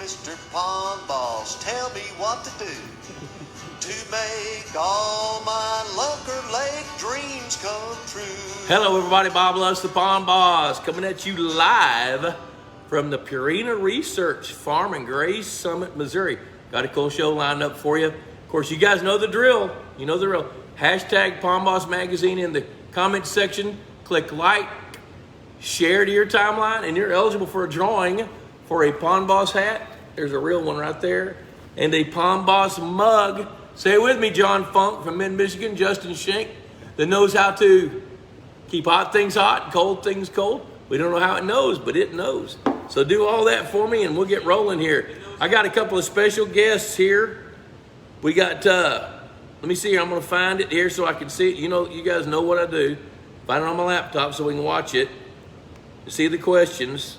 Mr. Pond Boss, tell me what to do to make all my Lunker Lake dreams come true. Hello everybody, Bob Lusk, the Pond Boss, coming at you live from the Purina Research Farm in Grays Summit, Missouri. Got a cool show lined up for you. Of course, you guys know the drill. You know the drill. Hashtag Pond Boss Magazine in the comment section. Click like, share to your timeline, and you're eligible for a drawing for a Pond Boss hat. There's a real one right there. And a Pond Boss mug. Say it with me, John Funk from Mid-Michigan, Justin Schenck, that knows how to keep hot things hot and cold things cold. We don't know how it knows, but it knows. So do all that for me and we'll get rolling here. I got a couple of special guests here. We got, let me see here, I'm gonna find it here so I can see it. You know, you guys know what I do. Find it on my laptop so we can watch it. See the questions.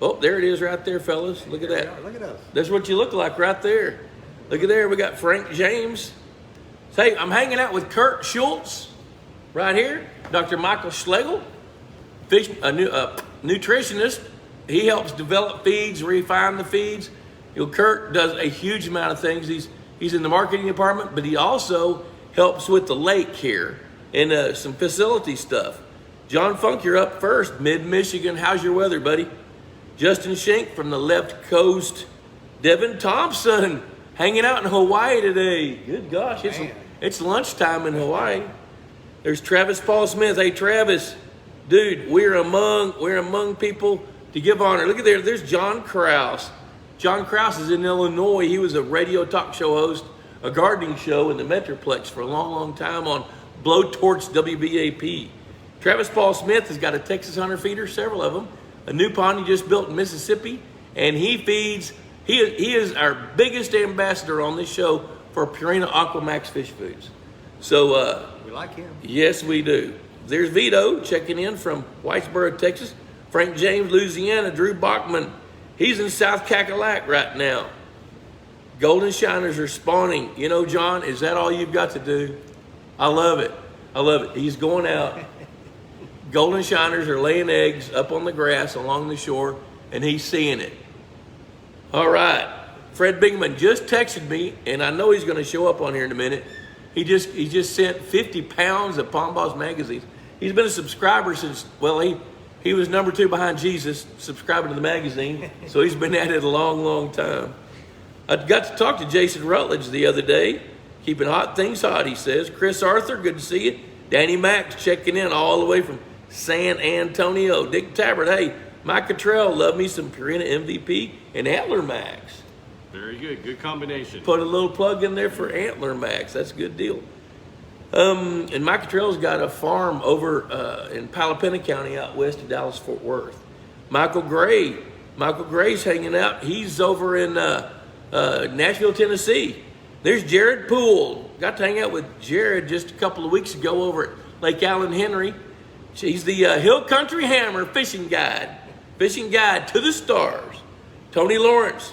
Oh, there it is right there, fellas. Look at that. Look at us. That's what you look like right there. Look at there, we got Frank James. Hey, I'm hanging out with Kurt Schultz right here. Dr. Michael Schlegel, nutritionist. He helps develop feeds, refine the feeds. You know, Kurt does a huge amount of things. He's in the marketing department, but he also helps with the lake here and some facility stuff. John Funk, you're up first, Mid-Michigan. How's your weather, buddy? Justin Schenck from the left coast. Devin Thompson, hanging out in Hawaii today. Good gosh, it's lunchtime in Hawaii. There's Travis Paul Smith. Hey, Travis, dude, we're among people to give honor. Look at there. There's John Krause. John Krause is in Illinois. He was a radio talk show host, a gardening show in the Metroplex for a long, long time on Blowtorch WBAP. Travis Paul Smith has got a Texas Hunter feeder, several of them, a new pond he just built in Mississippi, and he feeds. He is our biggest ambassador on this show for Purina Aquamax Fish Foods. So we like him. Yes, we do. There's Vito checking in from Whitesboro, Texas. Frank James, Louisiana. Drew Bachman, he's in South Cackalack right now. Golden Shiners are spawning. You know, John, is that all you've got to do? I love it. I love it. He's going out. Golden Shiners are laying eggs up on the grass along the shore, and he's seeing it. All right. Fred Bingman just texted me, and I know he's going to show up on here in a minute. He just sent 50 pounds of Pond Boss magazines. He's been a subscriber since, well, he was number 2 behind Jesus, subscribing to the magazine. So he's been at it a long, long time. I got to talk to Jason Rutledge the other day. Keeping hot things hot, he says. Chris Arthur, good to see you. Danny Max checking in all the way from San Antonio. Dick Tabbert, hey, Mike Cottrell, love me some Purina MVP and Antler Max. Very good. Good combination. Put a little plug in there for Antler Max. That's a good deal. And Mike Cottrell's got a farm over in Palapena County out west of Dallas-Fort Worth. Michael Gray's hanging out. He's over in Nashville, Tennessee. There's Jared Poole. Got to hang out with Jared just a couple of weeks ago over at Lake Allen Henry. He's the Hill Country Hammer fishing guide to the stars. Tony Lawrence.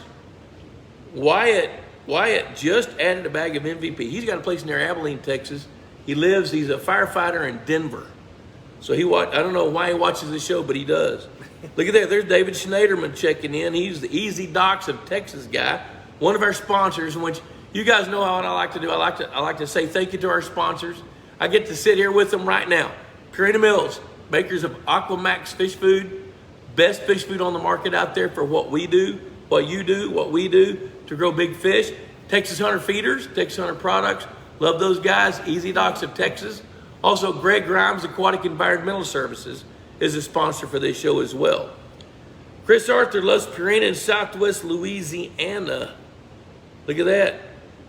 Wyatt just added a bag of MVP. He's got a place near Abilene, Texas. He's a firefighter in Denver. So I don't know why he watches the show, but he does. Look at that. There's David Schneiderman checking in. He's the Easy Docks of Texas guy, one of our sponsors, which you guys know what I like to do. I like to say thank you to our sponsors. I get to sit here with them right now. Purina Mills, makers of Aquamax fish food, best fish food on the market out there for what we do, what you do, what we do to grow big fish. Texas Hunter Feeders, Texas Hunter Products, love those guys. Easy Docks of Texas. Also, Greg Grimes Aquatic Environmental Services is a sponsor for this show as well. Chris Arthur loves Purina in Southwest Louisiana. Look at that.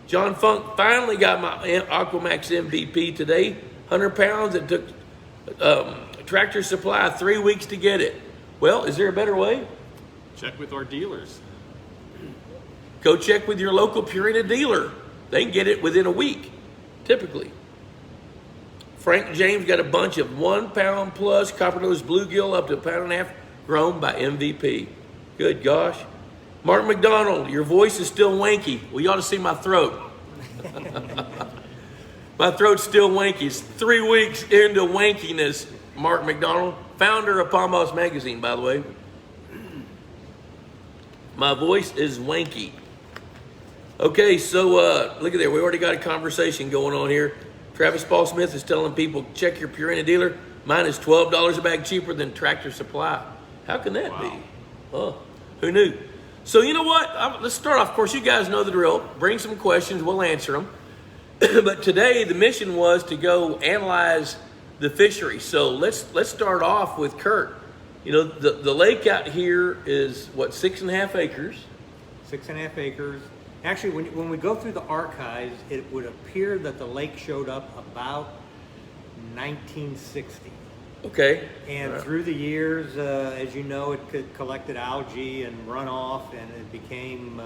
John Funk finally got my Aquamax MVP today. 100 pounds. It took Tractor Supply 3 weeks to get it. Well, is there a better way? Check with our dealers. Go check with your local Purina dealer. They can get it within a week, typically. Frank James got a bunch of 1 pound plus copper-nosed bluegill up to 1.5 pounds grown by MVP. Good gosh. Mark McDonald, your voice is still wanky. Well, you ought to see my throat. My throat's still wanky. It's 3 weeks into wankiness. Mark McDonald, founder of Pond Boss Magazine, by the way. My voice is wanky. Okay, so look at there. We already got a conversation going on here. Travis Paul Smith is telling people, check your Purina dealer. Mine is $12 a bag cheaper than Tractor Supply. How can that be? Oh, who knew? So you know what? Let's start off. Of course, you guys know the drill. Bring some questions. We'll answer them. But today, the mission was to go analyze the fishery. So let's start off with Kurt. You know, the lake out here is, what, 6.5 acres? 6.5 acres. Actually, when we go through the archives, it would appear that the lake showed up about 1960. Okay. And through the years, as you know, it collected algae and runoff, and it became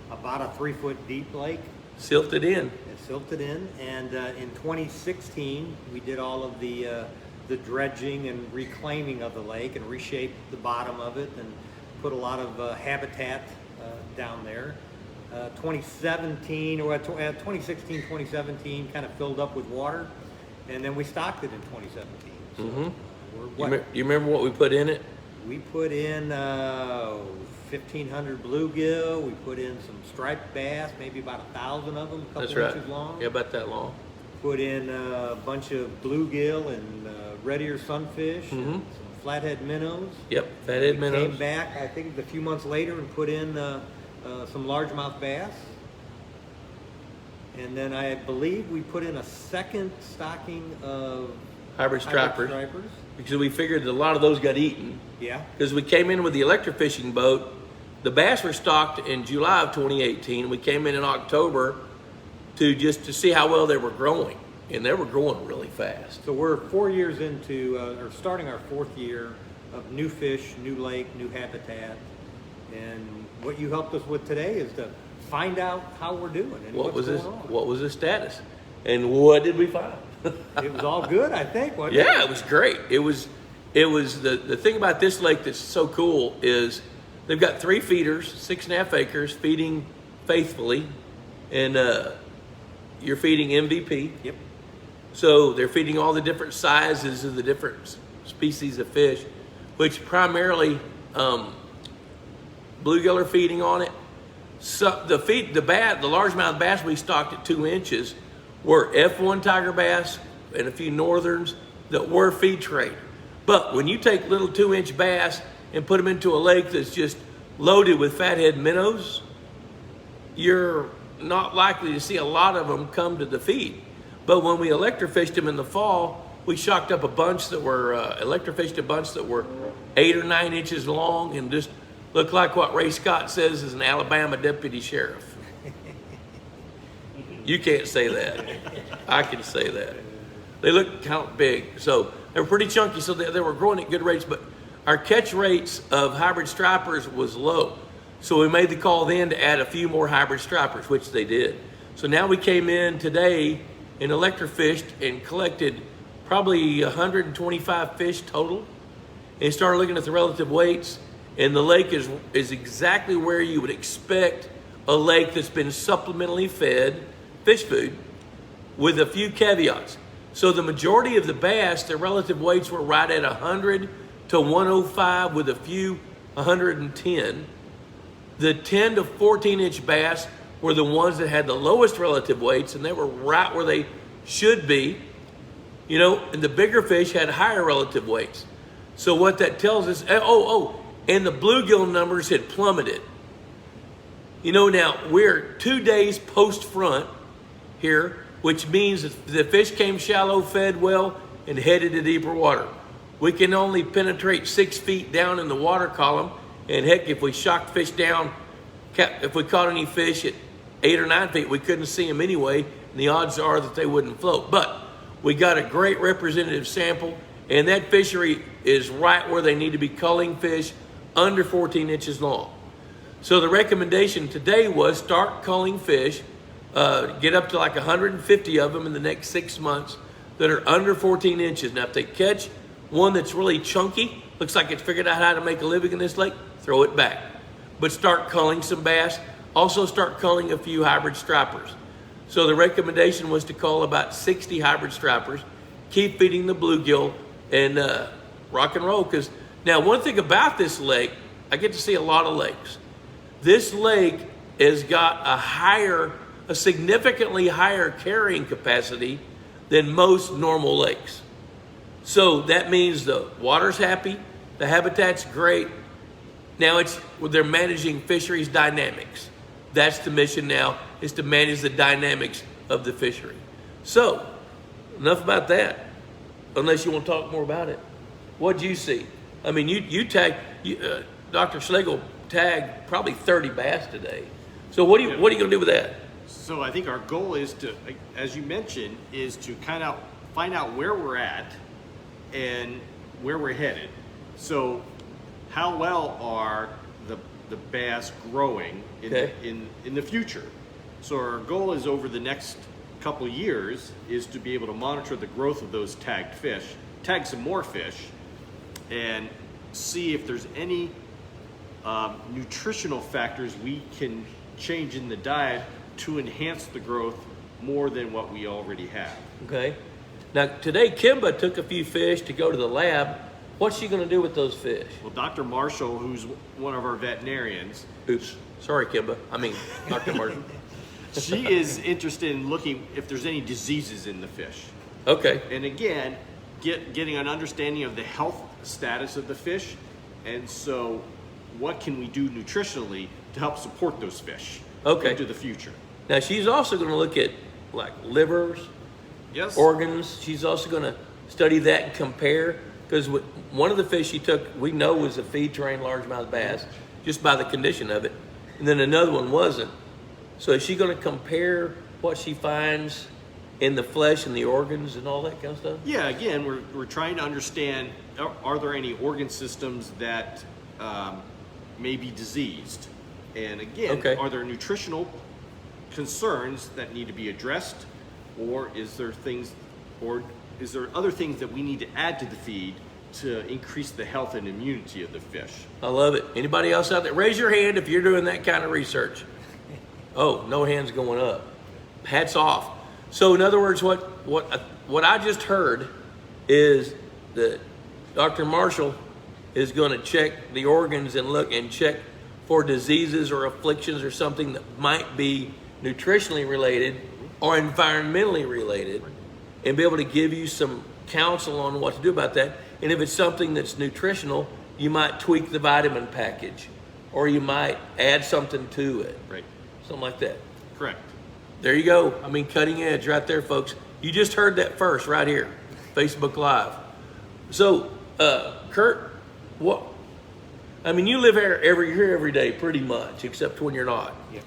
about a 3-foot deep lake. Silted in. It silted in, and in 2016, we did all of the dredging and reclaiming of the lake and reshaped the bottom of it and put a lot of habitat down there. 2016, 2017 kind of filled up with water, and then we stocked it in 2017. So You remember what we put in it? we put in 1,500 bluegill. We put in some striped bass, maybe about 1,000 of them, a couple That's right. inches long. Yeah, about that long. Put in a bunch of bluegill and red ear sunfish, and some flathead minnows. Yep, fathead minnows. Came back, I think, a few months later and put in some largemouth bass. And then I believe we put in a second stocking of Hybrid stripers. stripers. Because we figured that a lot of those got eaten. Yeah. Because we came in with the electrofishing boat. The bass were stocked in July of 2018. We came in October to see how well they were growing. And they were growing really fast. So we're 4 years into, or starting our 4th year of new fish, new lake, new habitat. And what you helped us with today is to find out how we're doing and what's going on. What was the status? And what did we find? It was all good, I think. Wasn't Yeah, it? it was great. It was the thing about this lake that's so cool is they've got 3 feeders, 6.5 acres, feeding faithfully, and you're feeding MVP. Yep. So they're feeding all the different sizes of the different species of fish, which primarily bluegill are feeding on it. So the largemouth bass we stocked at 2 inches were F1 tiger bass and a few northerns that were feed trade. But when you take little 2-inch bass and put them into a lake that's just loaded with fathead minnows, you're not likely to see a lot of them come to the feed. But when we electrofished them in the fall, we shocked up a bunch that were, electrofished a bunch that were 8 or 9 inches long and just looked like what Ray Scott says is an Alabama deputy sheriff. You can't say that. I can say that. They look kind of big. So they were pretty chunky, so they were growing at good rates, but our catch rates of hybrid stripers was low. So we made the call then to add a few more hybrid stripers, which they did. So now we came in today and electrofished and collected probably 125 fish total and started looking at the relative weights. And the lake is exactly where you would expect a lake that's been supplementally fed fish food, with a few caveats. So the majority of the bass, their relative weights were right at 100 to 105 with a few 110. The 10 to 14 inch bass were the ones that had the lowest relative weights, and they were right where they should be. You know, and the bigger fish had higher relative weights. So what that tells us, and the bluegill numbers had plummeted. You know, now we're 2 days post front here, which means that the fish came shallow, fed well, and headed to deeper water. We can only penetrate 6 feet down in the water column, and heck, if we shocked fish down, if we caught any fish at 8 or 9 feet, we couldn't see them anyway, and the odds are that they wouldn't float. But we got a great representative sample, and that fishery is right where they need to be culling fish under 14 inches long. So the recommendation today was start culling fish, get up to like 150 of them in the next 6 months that are under 14 inches. Now, if they catch one that's really chunky, looks like it's figured out how to make a living in this lake, throw it back. But start culling some bass. Also start culling a few hybrid stripers. So the recommendation was to cull about 60 hybrid stripers, keep feeding the bluegill, and rock and roll. Because now, one thing about this lake, I get to see a lot of lakes. this lake has got a significantly higher carrying capacity than most normal lakes. So that means the water's happy, the habitat's great. Now they're managing fisheries dynamics. That's the mission now, is to manage the dynamics of the fishery. So, enough about that, unless you want to talk more about it. What'd you see? I mean, Dr. Schlegel tagged probably 30 bass today. So what are you going to do with that? So I think our goal is to, as you mentioned, is to kind of find out where we're at and where we're headed. So how well are the bass growing in the future? So our goal is over the next couple years is to be able to monitor the growth of those tagged fish, tag some more fish, and see if there's any nutritional factors we can change in the diet to enhance the growth more than what we already have. Okay. Now, today, Kimba took a few fish to go to the lab. What's she going to do with those fish? Well, Dr. Marshall, who's one of our veterinarians. Oops. Sorry, Kimba. I mean, Dr. Marshall. She is interested in looking if there's any diseases in the fish. Okay. And again, getting an understanding of the health status of the fish. And so what can we do nutritionally to help support those fish into the future? Now, she's also going to look at like livers, yes, organs. She's also going to study that and compare, because one of the fish she took, we know was a feed-trained largemouth bass just by the condition of it. And then another one wasn't. So is she going to compare what she finds in the flesh and the organs and all that kind of stuff? Yeah, again, we're trying to understand, are there any organ systems that may be diseased? And again, are there nutritional concerns that need to be addressed, or is there other things that we need to add to the feed to increase the health and immunity of the fish? I love it. Anybody else out there? Raise your hand if you're doing that kind of research. Oh, no hands going up. Hats off. So in other words, what I just heard is that Dr. Marshall is going to check the organs and look and check for diseases or afflictions or something that might be nutritionally related or environmentally related, and be able to give you some counsel on what to do about that. And if it's something that's nutritional, you might tweak the vitamin package, or you might add something to it. Right. Something like that. Correct. There you go. I mean, cutting edge right there, folks. You just heard that first right here, Facebook Live. So, Kurt, you live here every day pretty much, except when you're not. Yep.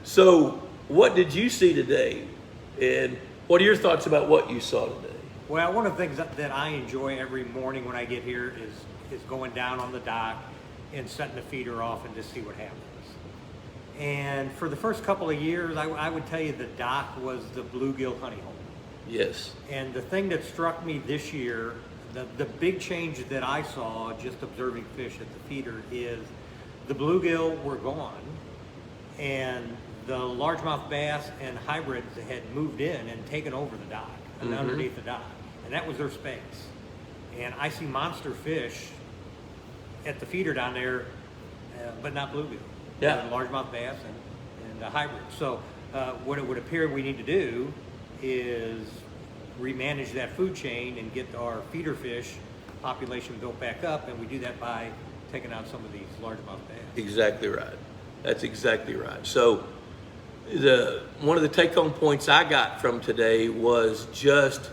So, what did you see today? And what are your thoughts about what you saw today? Well, one of the things that I enjoy every morning when I get here is going down on the dock and setting the feeder off and just see what happens. And for the first couple of years, I would tell you the dock was the bluegill honey hole. Yes. And the thing that struck me this year, the big change that I saw just observing fish at the feeder, is the bluegill were gone, and the largemouth bass and hybrids had moved in and taken over the dock and underneath the dock, and that was their space. And I see monster fish at the feeder down there, but not bluegill. Yeah. Largemouth bass and hybrid. So what it would appear we need to do is remanage that food chain and get our feeder fish population built back up, and we do that by taking out some of these largemouth bass. Exactly right. That's exactly right. So one of the take-home points I got from today was just,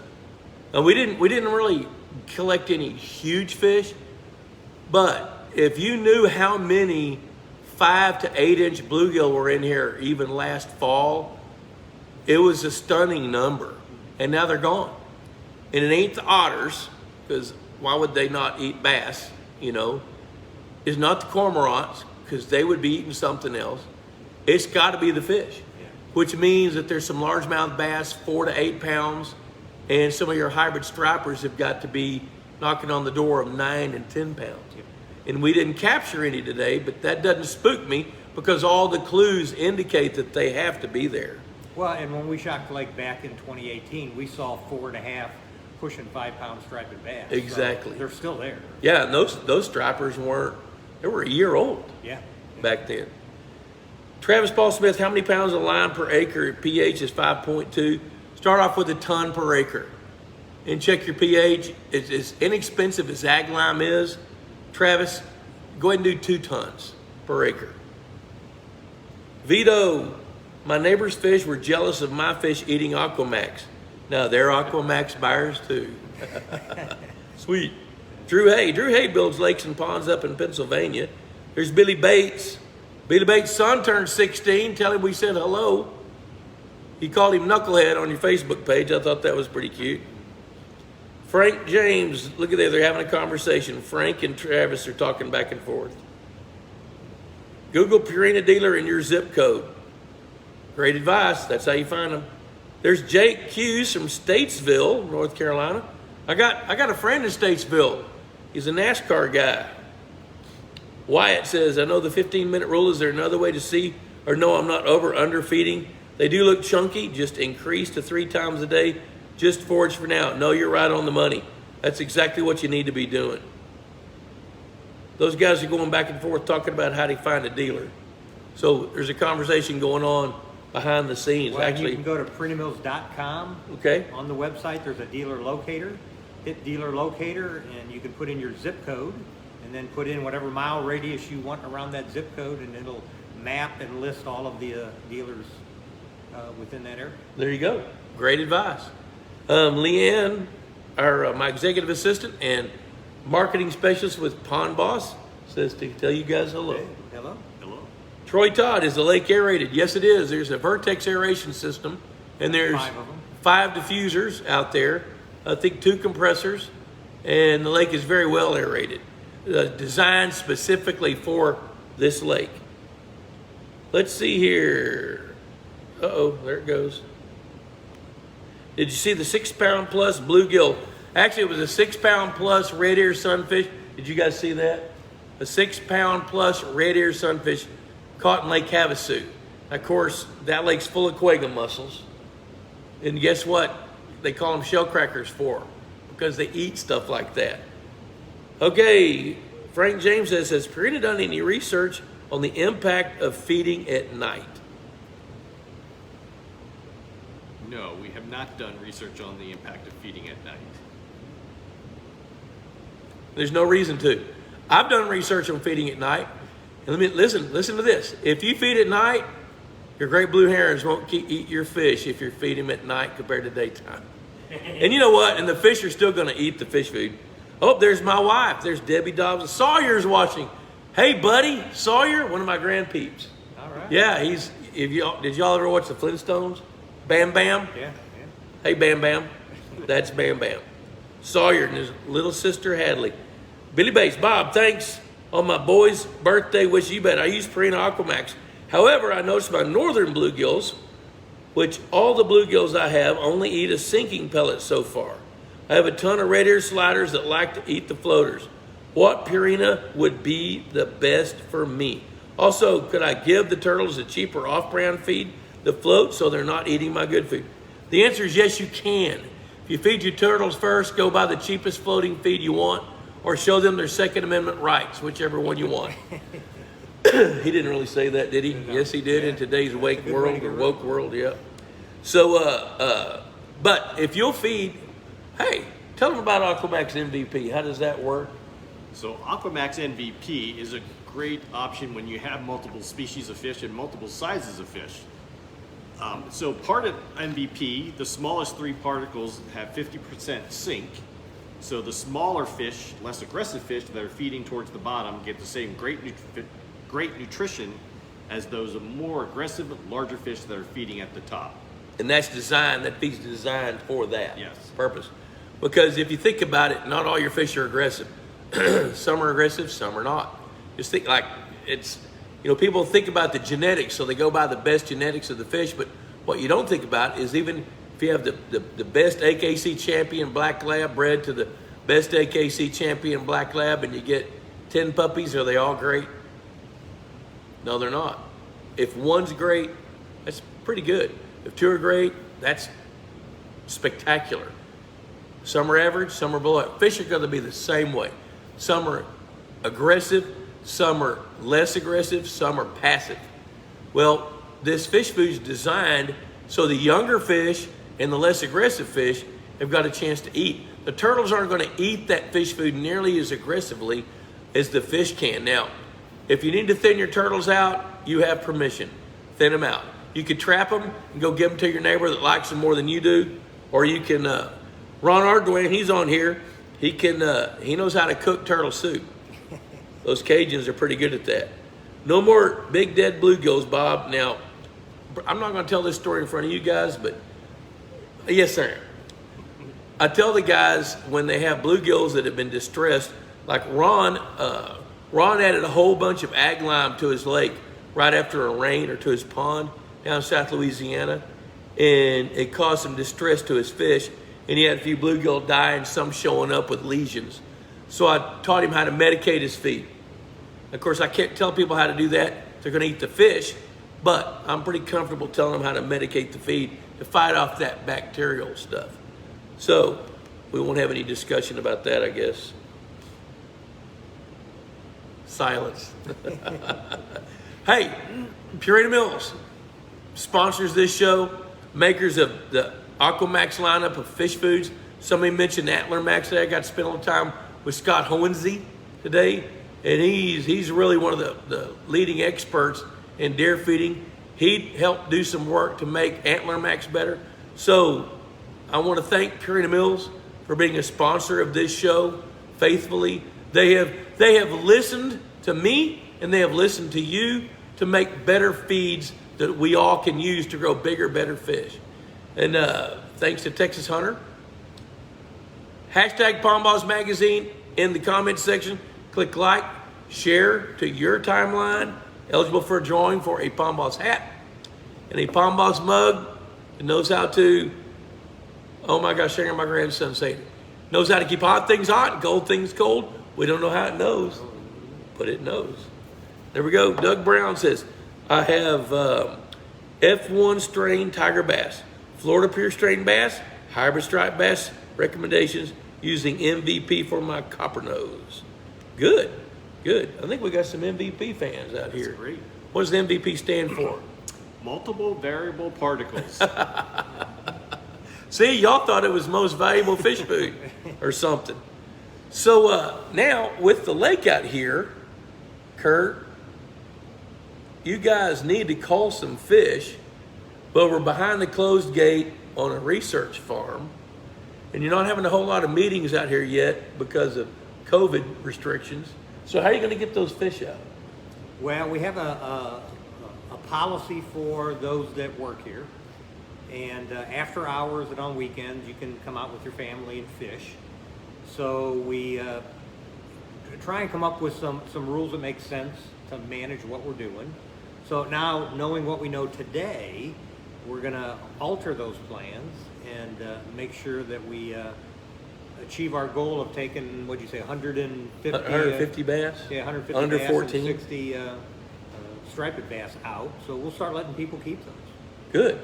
we didn't really collect any huge fish, but if you knew how many 5 to 8 inch bluegill were in here even last fall, it was a stunning number. And now they're gone. And it ain't the otters, because why would they not eat bass, It's not the cormorants, because they would be eating something else. It's got to be the fish, which means that there's some largemouth bass, 4 to 8 pounds, and some of your hybrid stripers have got to be knocking on the door of 9 and 10 pounds. And we didn't capture any today, but that doesn't spook me, because all the clues indicate that they have to be there. Well, and when we shot the lake back in 2018, we saw 4.5 pushing 5 pound striped bass. Exactly. So they're still there. Yeah, and those stripers they were a year old. Yeah. back then. Travis Paul Smith, how many pounds of lime per acre? pH is 5.2. Start off with a ton per acre and check your pH. It's as inexpensive as ag lime is. Travis, go ahead and do 2 tons per acre. Vito, my neighbor's fish were jealous of my fish eating Aquamax. Now they're Aquamax buyers too. Sweet. Drew Hay builds lakes and ponds up in Pennsylvania. There's Billy Bates. Billy Bates' son turned 16. Tell him we said hello. He called him Knucklehead on your Facebook page. I thought that was pretty cute. Frank James, look at there, they're having a conversation. Frank and Travis are talking back and forth. Google Purina dealer in your zip code. Great advice. That's how you find them. There's Jake Hughes from Statesville, North Carolina. I got a friend in Statesville. He's a NASCAR guy. Wyatt says, I know the 15-minute rule. Is there another way to see or know I'm not under feeding? They do look chunky. Just increase to 3 times a day. Just forage for now. No, you're right on the money. That's exactly what you need to be doing. Those guys are going back and forth talking about how to find a dealer. So there's a conversation going on behind the scenes. Well, Actually, you can go to PurinaMills.com. Okay. On the website, there's a dealer locator. Hit dealer locator, and you can put in your zip code, and then put in whatever mile radius you want around that zip code, and it'll map and list all of the dealers within that area. There you go. Great advice. Leanne, my executive assistant and marketing specialist with Pond Boss, says to tell you guys hello. Hey, hello. Hello. Troy Todd, is the lake aerated? Yes, it is. There's a Vertex aeration system, and there's 5 of them. 5 diffusers out there. I think 2 compressors, and the lake is very well aerated. Designed specifically for this lake. Let's see here. Uh-oh, there it goes. Did you see the 6-pound plus bluegill? Actually, it was a 6-pound plus red ear sunfish. Did you guys see that? A 6-pound plus red ear sunfish caught in Lake Havasu. Of course, that lake's full of quagga mussels. And guess what? They call them shell crackers for, because they eat stuff like that. Okay, Frank James says, has Purina done any research on the impact of feeding at night? No, we have not done research on the impact of feeding at night. There's no reason to. I've done research on feeding at night. And listen to this. If you feed at night, your great blue herons won't eat your fish if you feed them at night compared to daytime. And you know what? And the fish are still going to eat the fish food. Oh, there's my wife. There's Debbie Dobbs. Sawyer's watching. Hey, buddy, Sawyer, one of my grand peeps. All right. Yeah, did y'all ever watch the Flintstones? Bam Bam? Yeah. Hey, Bam Bam. That's Bam Bam. Sawyer and his little sister Hadley. Billy Bates, Bob, thanks on my boy's birthday. Wish you bet. I use Purina Aquamax. However, I noticed my northern bluegills, which all the bluegills I have only eat a sinking pellet so far. I have a ton of red ear sliders that like to eat the floaters. What Purina would be the best for me? Also, could I give the turtles a cheaper off-brand feed to float so they're not eating my good food? The answer is yes, you can. If you feed your turtles first, go buy the cheapest floating feed you want, or show them their Second Amendment rights, whichever one you want. He didn't really say that, did he? No. Yes, he did, in today's woke world, yeah. So, but if you'll feed, hey, tell them about Aquamax MVP. How does that work? So Aquamax MVP is a great option when you have multiple species of fish and multiple sizes of fish. So part of MVP, the smallest 3 particles have 50% sink. So the smaller fish, less aggressive fish that are feeding towards the bottom get the same great nutrition as those more aggressive, larger fish that are feeding at the top. And that feed's designed for that purpose. Because if you think about it, not all your fish are aggressive. Some are aggressive, some are not. Just think like people think about the genetics, so they go by the best genetics of the fish, but what you don't think about is even if you have the best AKC champion black lab bred to the best AKC champion black lab and you get 10 puppies, are they all great? No, they're not. If one's great, that's pretty good. If 2 are great, that's spectacular. Some are average, some are below. Fish are going to be the same way. Some are aggressive, some are less aggressive, some are passive. Well, this fish food is designed so the younger fish and the less aggressive fish have got a chance to eat. The turtles aren't going to eat that fish food nearly as aggressively as the fish can. Now, if you need to thin your turtles out, you have permission. Thin them out. You could trap them and go give them to your neighbor that likes them more than you do, or you can, Ron Ardoin, he's on here, he knows how to cook turtle soup. Those Cajuns are pretty good at that. No more big dead bluegills, Bob. Now, I'm not going to tell this story in front of you guys, but yes, sir. I tell the guys when they have bluegills that have been distressed, like Ron added a whole bunch of ag lime to his lake right after a rain, or to his pond down in South Louisiana, and it caused some distress to his fish, and he had a few bluegill die and some showing up with lesions. So I taught him how to medicate his feed. Of course, I can't tell people how to do that. They're going to eat the fish, but I'm pretty comfortable telling them how to medicate the feed to fight off that bacterial stuff. So we won't have any discussion about that, I guess. Silence. Hey, Purina Mills sponsors this show, makers of the Aquamax lineup of fish foods. Somebody mentioned Antler Max today. I got to spend a little time with Scott Hohensee today, and he's really one of the leading experts in deer feeding. He helped do some work to make Antler Max better. So I want to thank Purina Mills for being a sponsor of this show faithfully. They have listened to me, and they have listened to you to make better feeds that we all can use to grow bigger, better fish. And thanks to Texas Hunter. Hashtag Palm Balls Magazine in the comments section. Click like, share to your timeline. Eligible for a drawing for a Palm Balls hat and a Palm Balls mug. It knows how to, oh my gosh, sharing my grandson saying it. Knows how to keep hot things hot and cold things cold. We don't know how it knows, but it knows. There we go. Doug Brown says, I have F1 strain tiger bass, Florida pure strain bass, hybrid striped bass recommendations using MVP for my copper nose. Good, good. I think we got some MVP fans out here. That's great. What does the MVP stand for? Multiple variable particles. See, y'all thought it was most valuable fish food or something. So now with the lake out here, Kurt, you guys need to cull some fish, but we're behind the closed gate on a research farm, and you're not having a whole lot of meetings out here yet because of COVID restrictions. So how are you going to get those fish out? Well, we have a policy for those that work here, and after hours and on weekends, you can come out with your family and fish. So we try and come up with some rules that make sense to manage what we're doing. So now, knowing what we know today, we're going to alter those plans and make sure that we achieve our goal of taking, what'd you say, 150 bass? Yeah, 150 under bass 14. and 60 striped bass out. So we'll start letting people keep those. Good,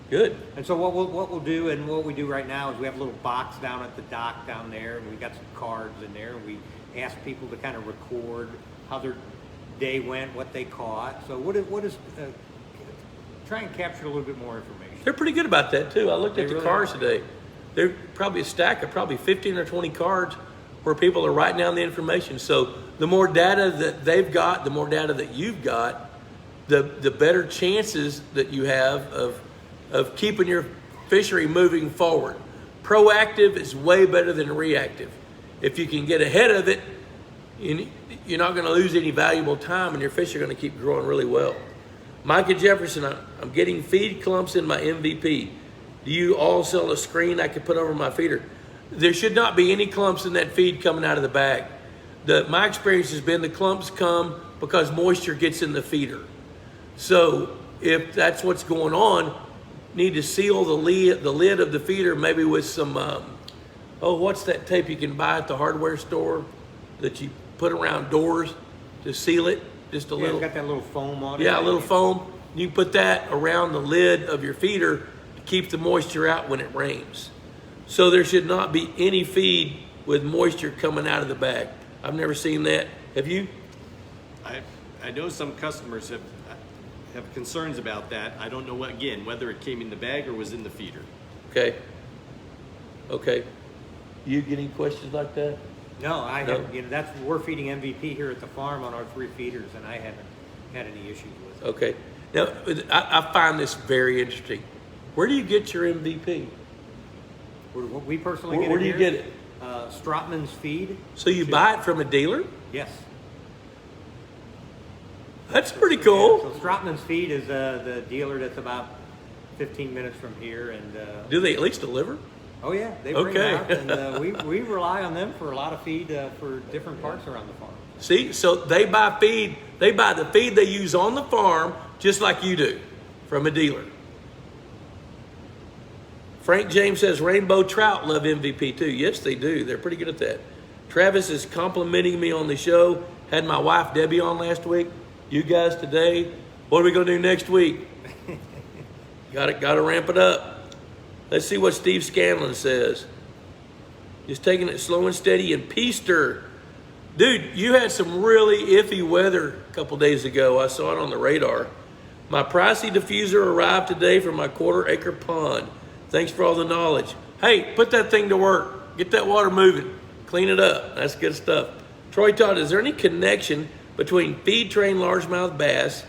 good. And so what we'll do, and what we do right now, is we have a little box down at the dock down there, and we got some cards in there, and we ask people to kind of record how their day went, what they caught. So what is try and capture a little bit more information. They're pretty good about that too. I looked at the really cards are. today. They're probably a stack of probably 15 or 20 cards where people are writing down the information. So the more data that they've got, the more data that you've got, the better chances that you have of keeping your fishery moving forward. Proactive is way better than reactive. If you can get ahead of it, you're not going to lose any valuable time, and your fish are going to keep growing really well. Micah Jefferson, I'm getting feed clumps in my MVP. Do you all sell a screen I could put over my feeder? There should not be any clumps in that feed coming out of the bag. My experience has been the clumps come because moisture gets in the feeder. So if that's what's going on, need to seal the lid of the feeder maybe with some, what's that tape you can buy at the hardware store that you put around doors to seal it? Just a little. It's got that little foam on it. Yeah, a little foam. You can put that around the lid of your feeder to keep the moisture out when it rains. So there should not be any feed with moisture coming out of the bag. I've never seen that. Have you? I know some customers have concerns about that. I don't know whether it came in the bag or was in the feeder. Okay. Okay. You get any questions like that? No, I No? haven't. We're feeding MVP here at the farm on our 3 feeders, and I haven't had any issues with it. Okay. Now, I find this very interesting. Where do you get your MVP? We personally Where get it do you here. get it? Stratman's Feed. So you buy it from a dealer? Yes. That's pretty cool. So Stratman's Feed is the dealer that's about 15 minutes from here, and Do they at least deliver? oh yeah, they bring Okay. it out, and we rely on them for a lot of feed for different parts around the farm. See, so they buy feed. They buy the feed they use on the farm, just like you do, from a dealer. Frank James says rainbow trout love MVP too. Yes, they do. They're pretty good at that. Travis is complimenting me on the show. Had my wife Debbie on last week. You guys today. What are we gonna do next week? Got to ramp it up. Let's see what Steve Scanlon says. Just taking it slow and steady in Peaster. Dude, you had some really iffy weather a couple days ago. I saw it on the radar. My pricey diffuser arrived today for my 1/4 acre pond. Thanks for all the knowledge. Hey, put that thing to work. Get that water moving. Clean it up. That's good stuff. Troy Todd, is there any connection between feed train largemouth bass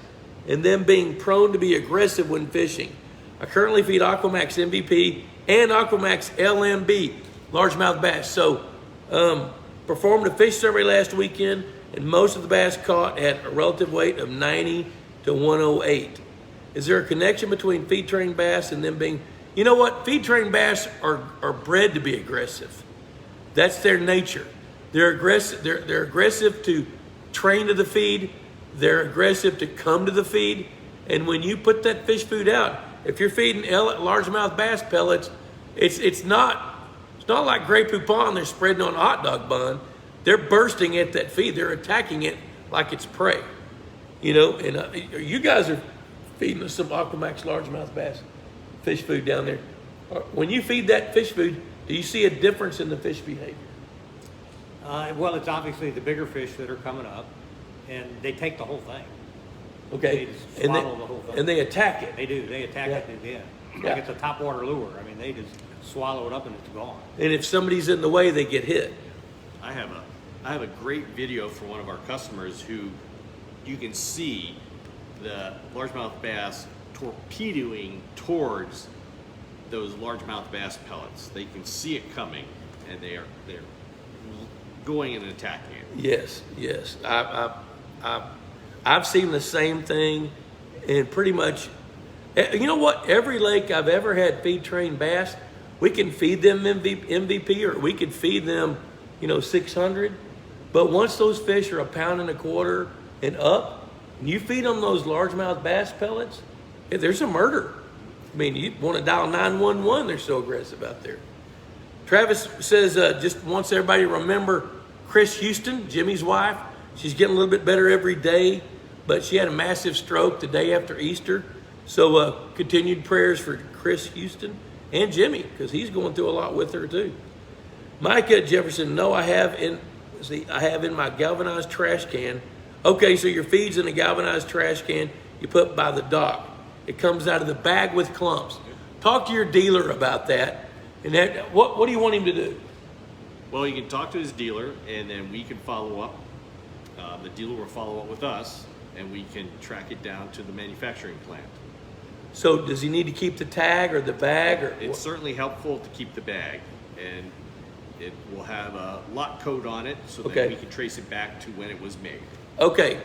and them being prone to be aggressive when fishing? I currently feed Aquamax MVP and Aquamax LMB largemouth bass. So, performed a fish survey last weekend, and most of the bass caught had a relative weight of 90 to 108. Is there a connection between feed train bass and them being, you know what? Feed train bass are bred to be aggressive. That's their nature. They're aggressive. They're aggressive to train to the feed. They're aggressive to come to the feed. And when you put that fish food out, if you're feeding largemouth bass pellets, it's not like Grey Poupon. They're spreading on a hot dog bun. They're bursting at that feed. They're attacking it like it's prey. You know, and you guys are feeding us some Aquamax largemouth bass fish food down there. When you feed that fish food, do you see a difference in the fish behavior? Well, it's obviously the bigger fish that are coming up, and they take the whole thing. Okay, They just swallow the whole thing. and they attack it. They do. They attack Yeah. it to the end. Yeah. Like it's a topwater lure. I mean, they just swallow it up and it's gone. And if somebody's in the way, they get hit. I have a great video for one of our customers who you can see the largemouth bass torpedoing towards those largemouth bass pellets. They can see it coming, and they're going and attacking it. Yes. I've seen the same thing, and pretty much, you know what? Every lake I've ever had feed train bass, we can feed them MVP, or we could feed them, 600. But once those fish are 1.25 pounds and up, and you feed them those largemouth bass pellets, there's a murder. I mean, you want to dial 911. They're so aggressive out there. Travis says, just wants everybody to remember Chris Houston, Jimmy's wife. She's getting a little bit better every day, but she had a massive stroke the day after Easter. So continued prayers for Chris Houston and Jimmy, because he's going through a lot with her too. Micah Jefferson, no, I have in my galvanized trash can. Okay, so your feed's in a galvanized trash can you put by the dock. It comes out of the bag with clumps. Talk to your dealer about that. And what do you want him to do? Well, you can talk to his dealer, and then we can follow up. The dealer will follow up with us, and we can track it down to the manufacturing plant. So does he need to keep the tag or the bag? Or It's certainly helpful to keep the bag, and it will have a lot code on it so Okay. that we can trace it back to when it was made. Okay,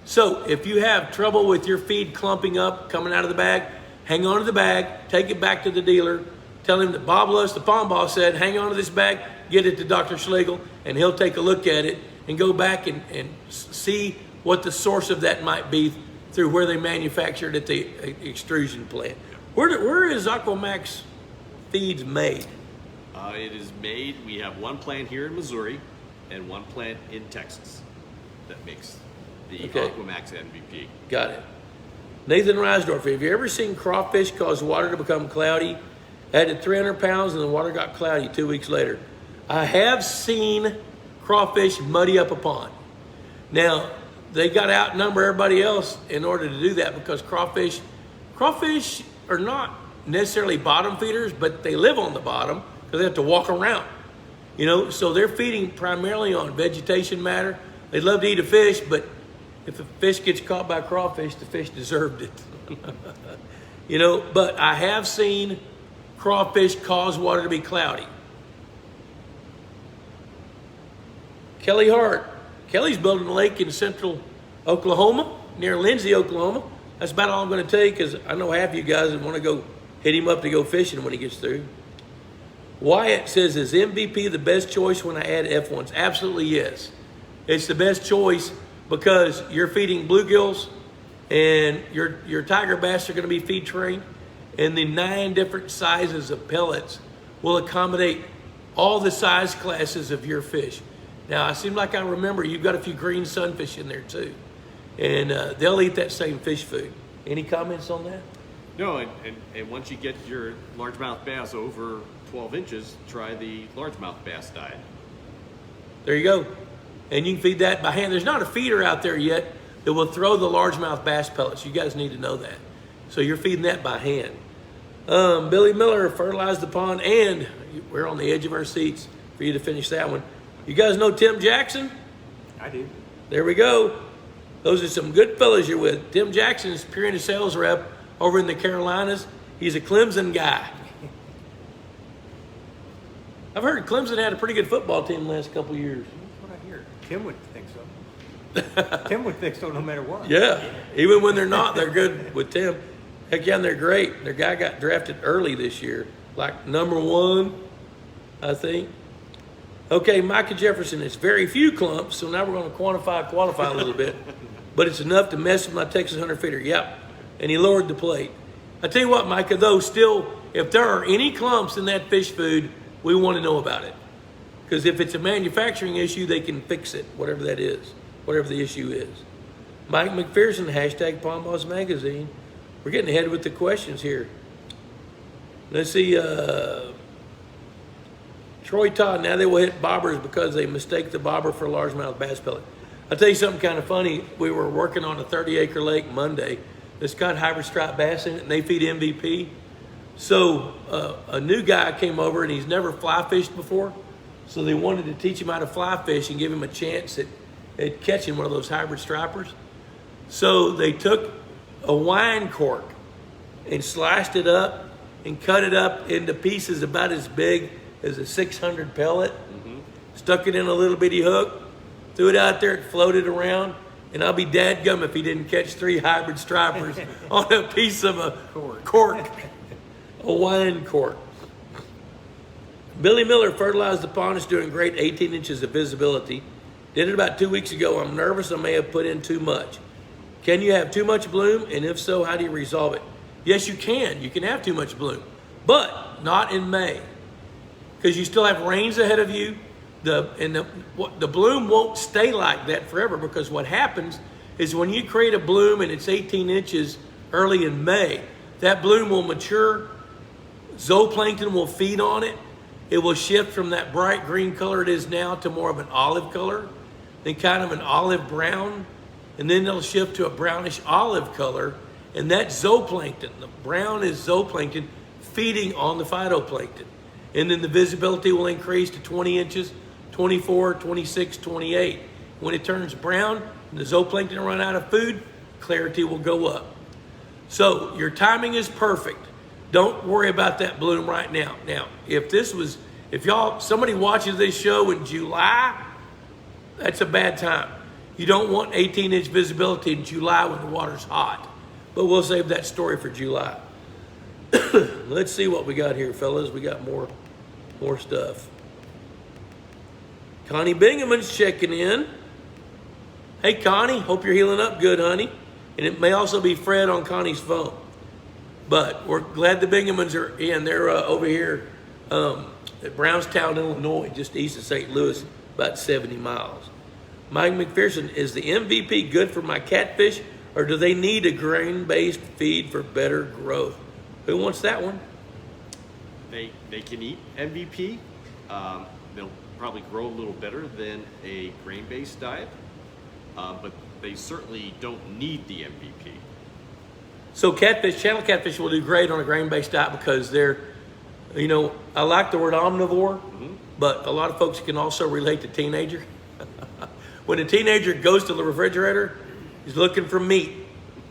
so if you have trouble with your feed clumping up, coming out of the bag, hang on to the bag, take it back to the dealer, tell him that Bob Lusk, the pond boss, said, hang on to this bag, get it to Dr. Schlegel, and he'll take a look at it and go back and see what the source of that might be through where they manufactured at the extrusion plant. Where is Aquamax feeds made? It is made, we have one plant here in Missouri and one plant in Texas that makes the Okay. Aquamax MVP. Got it. Nathan Reisdorf, have you ever seen crawfish cause water to become cloudy? Added 300 pounds and the water got cloudy 2 weeks later. I have seen crawfish muddy up a pond. Now, they got to outnumber everybody else in order to do that, because crawfish are not necessarily bottom feeders, but they live on the bottom because they have to walk around. You know, so they're feeding primarily on vegetation matter. They love to eat a fish, but if a fish gets caught by crawfish, the fish deserved it. You know, but I have seen crawfish cause water to be cloudy. Kelly Hart. Kelly's building a lake in central Oklahoma, near Lindsay, Oklahoma. That's about all I'm going to tell you, because I know half of you guys want to go hit him up to go fishing when he gets through. Wyatt says, is MVP the best choice when I add F1s? Absolutely yes. It's the best choice because you're feeding bluegills and your tiger bass are going to be feed trained, and the 9 different sizes of pellets will accommodate all the size classes of your fish. Now, I seem like I remember you've got a few green sunfish in there too, and they'll eat that same fish food. Any comments on that? No, and once you get your largemouth bass over 12 inches, try the largemouth bass diet. There you go. And you can feed that by hand. There's not a feeder out there yet that will throw the largemouth bass pellets. You guys need to know that. So you're feeding that by hand. Billy Miller fertilized the pond, and we're on the edge of our seats for you to finish that one. You guys know Tim Jackson? I do. There we go. Those are some good fellas you're with. Tim Jackson is Purina sales rep over in the Carolinas. He's a Clemson guy. I've heard Clemson had a pretty good football team the last couple of years. That's what I hear. Tim would think so. Tim would think so no matter what. Yeah, even when they're not, they're good with Tim. Heck yeah, and they're great. Their guy got drafted early this year, like number 1, I think. Okay, Micah Jefferson, it's very few clumps, so now we're going to qualify a little bit. But it's enough to mess with my Texas 100 feeder. Yep, and he lowered the plate. I tell you what, Micah, though, still, if there are any clumps in that fish food, we want to know about it. Because if it's a manufacturing issue, they can fix it, whatever that is, whatever the issue is. Mike McPherson, hashtag Palm Moss Magazine. We're getting ahead with the questions here. Let's see. Troy Todd, now they will hit bobbers because they mistake the bobber for a largemouth bass pellet. I'll tell you something kind of funny. We were working on a 30-acre lake Monday that's got hybrid striped bass in it, and they feed MVP. So a new guy came over, and he's never fly fished before. So they wanted to teach him how to fly fish and give him a chance at catching one of those hybrid stripers. So they took a wine cork and sliced it up and cut it up into pieces about as big as a 600 pellet, stuck it in a little bitty hook, threw it out there, it floated around, and I'll be dadgum if he didn't catch 3 hybrid stripers on a piece of a cork, a wine cork. Billy Miller fertilized the pond. Is doing great, 18 inches of visibility. Did it about 2 weeks ago. I'm nervous I may have put in too much. Can you have too much bloom? And if so, how do you resolve it? Yes, you can. You can have too much bloom, but not in May, because you still have rains ahead of you. The bloom won't stay like that forever, because what happens is when you create a bloom and it's 18 inches early in May, that bloom will mature. Zooplankton will feed on it. It will shift from that bright green color it is now to more of an olive color, then kind of an olive brown, and then it'll shift to a brownish olive color. And that's zooplankton. The brown is zooplankton feeding on the phytoplankton. And then the visibility will increase to 20 inches, 24, 26, 28. When it turns brown and the zooplankton will run out of food, clarity will go up. So your timing is perfect. Don't worry about that bloom right now. Now, if somebody watches this show in July, that's a bad time. You don't want 18-inch visibility in July when the water's hot. But we'll save that story for July. Let's see what we got here, fellas. We got more stuff. Connie Bingham's checking in. Hey, Connie, hope you're healing up good, honey. And it may also be Fred on Connie's phone. But we're glad the Binghamans are in. They're over here at Brownstown, Illinois, just east of St. Louis, about 70 miles. Mike McPherson, is the MVP good for my catfish, or do they need a grain-based feed for better growth? Who wants that one? They can eat MVP. They'll probably grow a little better than a grain-based diet. But they certainly don't need the MVP. So catfish, channel catfish will do great on a grain-based diet because they're, I like the word omnivore, but a lot of folks can also relate to teenager. When a teenager goes to the refrigerator, he's looking for meat.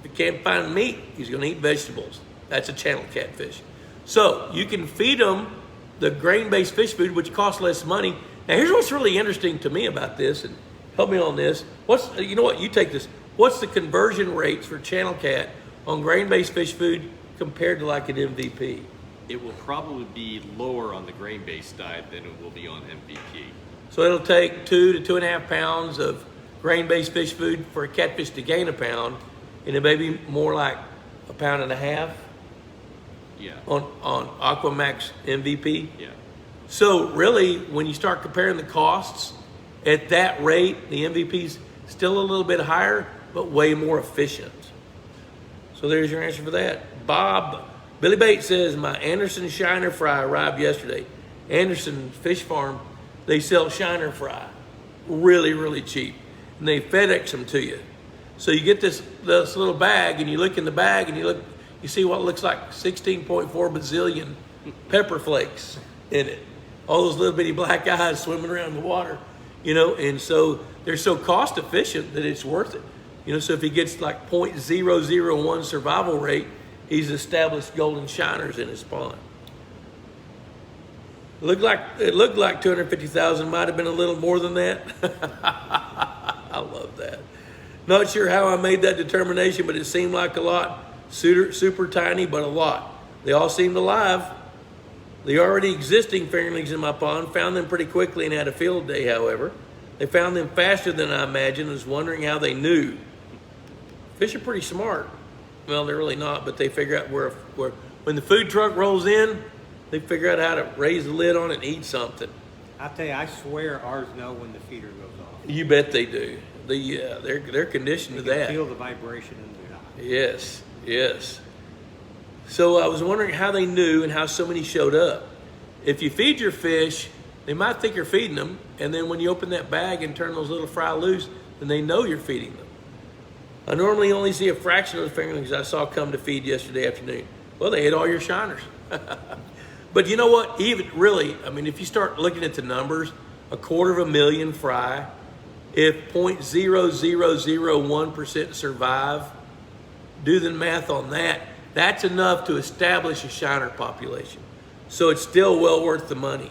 If he can't find meat, he's going to eat vegetables. That's a channel catfish. So you can feed them the grain-based fish food, which costs less money. Now, here's what's really interesting to me about this, and help me on this. You take this. What's the conversion rates for channel cat on grain-based fish food compared to like an MVP? It will probably be lower on the grain-based diet than it will be on MVP. So it'll take 2 to 2.5 pounds of grain-based fish food for a catfish to gain a pound, and it may be more like 1.5 pounds. Yeah. On Aquamax MVP. Yeah. So really, when you start comparing the costs at that rate, the MVP's still a little bit higher, but way more efficient. So there's your answer for that. Billy Bates says, my Anderson Shiner Fry arrived yesterday. Anderson Fish Farm, they sell Shiner Fry really, really cheap. And they FedEx them to you. So you get this little bag, and you look in the bag, and you see what looks like 16.4 bazillion pepper flakes in it. All those little bitty black eyes swimming around in the water, and so they're so cost efficient that it's worth it. So if he gets like 0.001 survival rate, he's established golden shiners in his pond. It looked like 250,000, might have been a little more than that. I love that. Not sure how I made that determination, but it seemed like a lot. Super tiny, but a lot. They all seemed alive. The already existing fingerlings in my pond found them pretty quickly and had a field day, however. They found them faster than I imagined and was wondering how they knew. Fish are pretty smart. Well, they're really not, but they figure out where when the food truck rolls in, they figure out how to raise the lid on it and eat something. I'll tell you, I swear ours know when the feeder goes off. You bet they do. They're conditioned to They can that. feel the vibration in their eye. Yes. So I was wondering how they knew and how so many showed up. If you feed your fish, they might think you're feeding them, and then when you open that bag and turn those little fry loose, then they know you're feeding them. I normally only see a fraction of the fingerlings I saw come to feed yesterday afternoon. Well, they ate all your shiners. But you know what? If you start looking at the numbers, 250,000 fry, if 0.0001% survive, do the math on that. That's enough to establish a shiner population. So it's still well worth the money.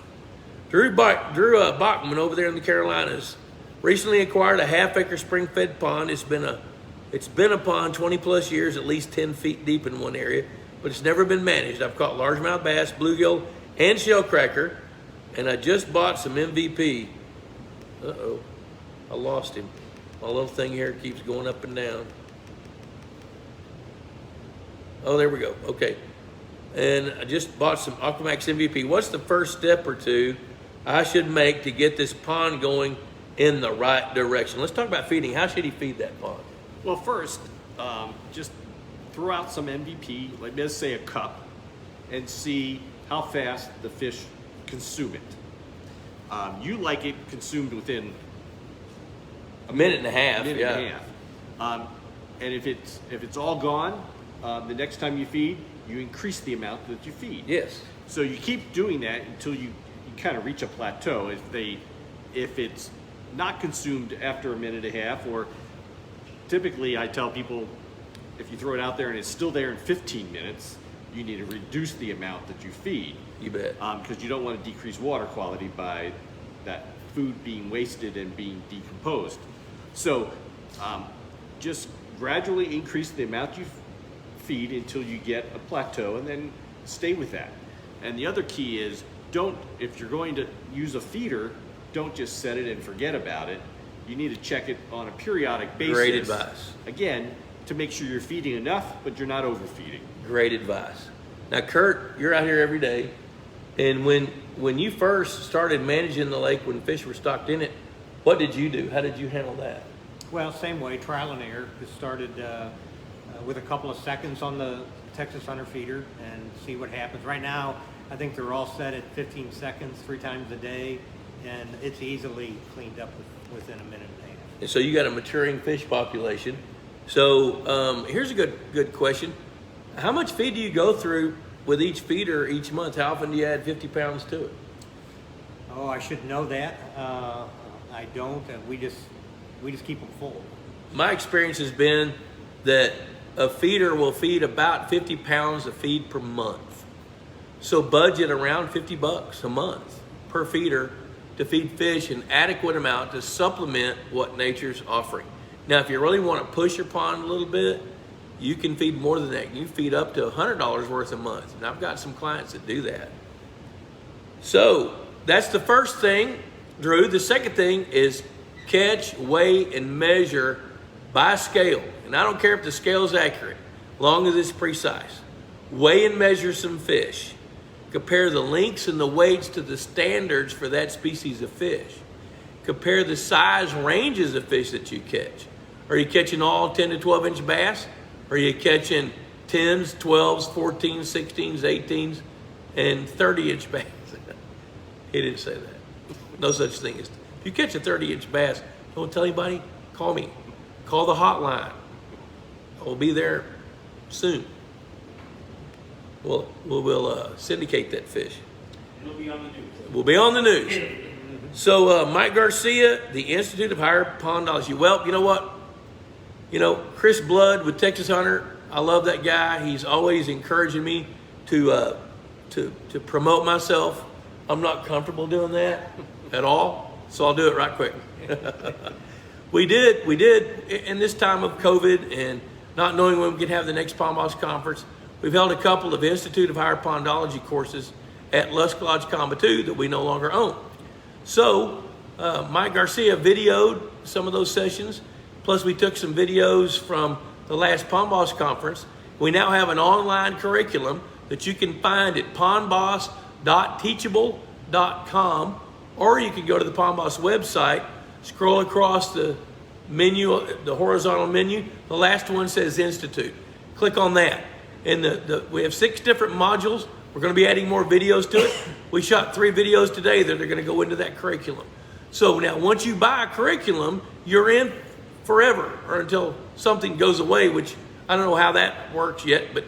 Drew Bachman over there in the Carolinas recently acquired a half-acre spring-fed pond. It's been a pond 20 plus years, at least 10 feet deep in one area, but it's never been managed. I've caught largemouth bass, bluegill, and shellcracker, and I just bought some MVP. Uh-oh, I lost him. My little thing here keeps going up and down. Oh, there we go. Okay. And I just bought some Aquamax MVP. What's the first step or two I should make to get this pond going in the right direction? Let's talk about feeding. How should he feed that pond? Well, first, just throw out some MVP, let's say a cup, and see how fast the fish consume it. You like it consumed within a minute and a half. And if it's all gone, the next time you feed, you increase the amount that you feed. Yes. So you keep doing that until you kind of reach a plateau. If it's not consumed after a minute and a half, or typically I tell people, if you throw it out there and it's still there in 15 minutes, you need to reduce the amount that you feed. You bet. Because you don't want to decrease water quality by that food being wasted and being decomposed. So just gradually increase the amount you feed until you get a plateau, and then stay with that. And the other key is, if you're going to use a feeder, don't just set it and forget about it. You need to check it on a periodic basis. Great advice. Again, to make sure you're feeding enough, but you're not overfeeding. Great advice. Now, Kurt, you're out here every day, and when you first started managing the lake, when fish were stocked in it, what did you do? How did you handle that? Well, same way, trial and error. Just started with a couple of seconds on the Texas Hunter feeder and see what happens. Right now, I think they're all set at 15 seconds, 3 times a day, and it's easily cleaned up within a minute and a half. And so you got a maturing fish population. So here's a good question. How much feed do you go through with each feeder each month? How often do you add 50 pounds to it? Oh, I should know that. I don't, and we just keep them full. My experience has been that a feeder will feed about 50 pounds of feed per month. So budget around $50 a month per feeder to feed fish an adequate amount to supplement what nature's offering. Now, if you really want to push your pond a little bit, you can feed more than that. You can feed up to $100 worth a month. And I've got some clients that do that. So that's the first thing, Drew. The second thing is catch, weigh, and measure by scale. And I don't care if the scale is accurate, long as it's precise. Weigh and measure some fish. Compare the lengths and the weights to the standards for that species of fish. Compare the size ranges of fish that you catch. Are you catching all 10 to 12 inch bass? Are you catching 10s, 12s, 14s, 16s, 18s, and 30 inch bass? He didn't say that. No such thing as, if you catch a 30 inch bass, don't tell anybody, call me. Call the hotline. I'll be there soon. We'll syndicate that fish. It'll be on the news. We'll be on the news. So Mike Garcia, the Institute of Higher Pondology. Well, you know what? You know, Chris Blood with Texas Hunter, I love that guy. He's always encouraging me to promote myself. I'm not comfortable doing that at all, so I'll do it right quick. We did in this time of COVID and not knowing when we could have the next Pond Boss conference, we've held a couple of Institute of Higher Pondology courses at Lusk Lodge Combahtu that we no longer own. So Mike Garcia videoed some of those sessions. Plus, we took some videos from the last Pond Boss conference. We now have an online curriculum that you can find at pondboss.teachable.com, or you can go to the Pond Boss website, scroll across the menu, the horizontal menu. The last one says Institute. Click on that. And we have 6 different modules. We're going to be adding more videos to it. We shot 3 videos today that are going to go into that curriculum. So now, once you buy a curriculum, you're in forever, or until something goes away, which I don't know how that works yet, but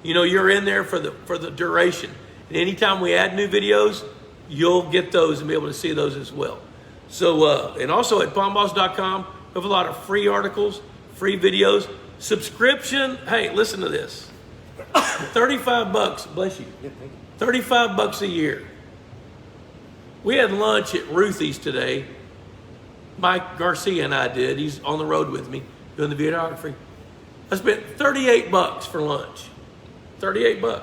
you know, you're in there for the duration. And anytime we add new videos, you'll get those and be able to see those as well. So, and also at pondboss.com, we have a lot of free articles, free videos, subscription. Hey, listen to this. $35, bless you. Yeah, thank you. $35 a year. We had lunch at Ruthie's today. Mike Garcia and I did. He's on the road with me doing the videography. I spent $38 for lunch. $38.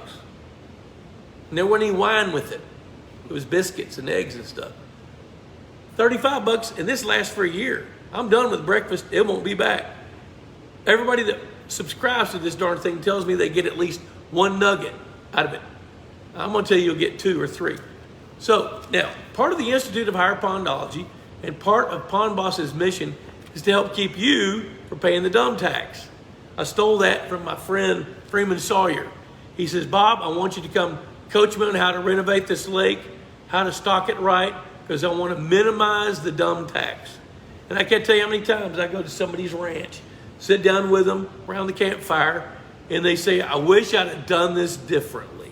And there wasn't any wine with it. It was biscuits and eggs and stuff. $35, and this lasts for a year. I'm done with breakfast. It won't be back. Everybody that subscribes to this darn thing tells me they get at least 1 nugget out of it. I'm going to tell you you'll get 2 or 3. So now, part of the Institute of Higher Pondology and part of Pond Boss's mission is to help keep you from paying the dumb tax. I stole that from my friend Freeman Sawyer. He says, Bob, I want you to come coach me on how to renovate this lake, how to stock it right, because I want to minimize the dumb tax. And I can't tell you how many times I go to somebody's ranch, sit down with them around the campfire, and they say, I wish I'd have done this differently.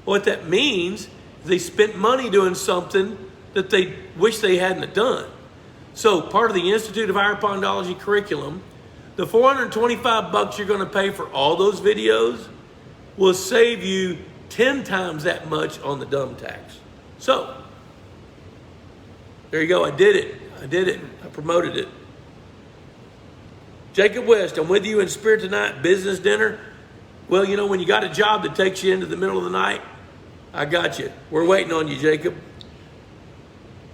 What that means is they spent money doing something that they wish they hadn't have done. So part of the Institute of Higher Pondology curriculum, the $425 you're going to pay for all those videos will save you 10 times that much on the dumb tax. So there you go. I did it. I promoted it. Jacob West, I'm with you in spirit tonight. Business dinner. Well, you know, when you got a job that takes you into the middle of the night, I got you. We're waiting on you, Jacob.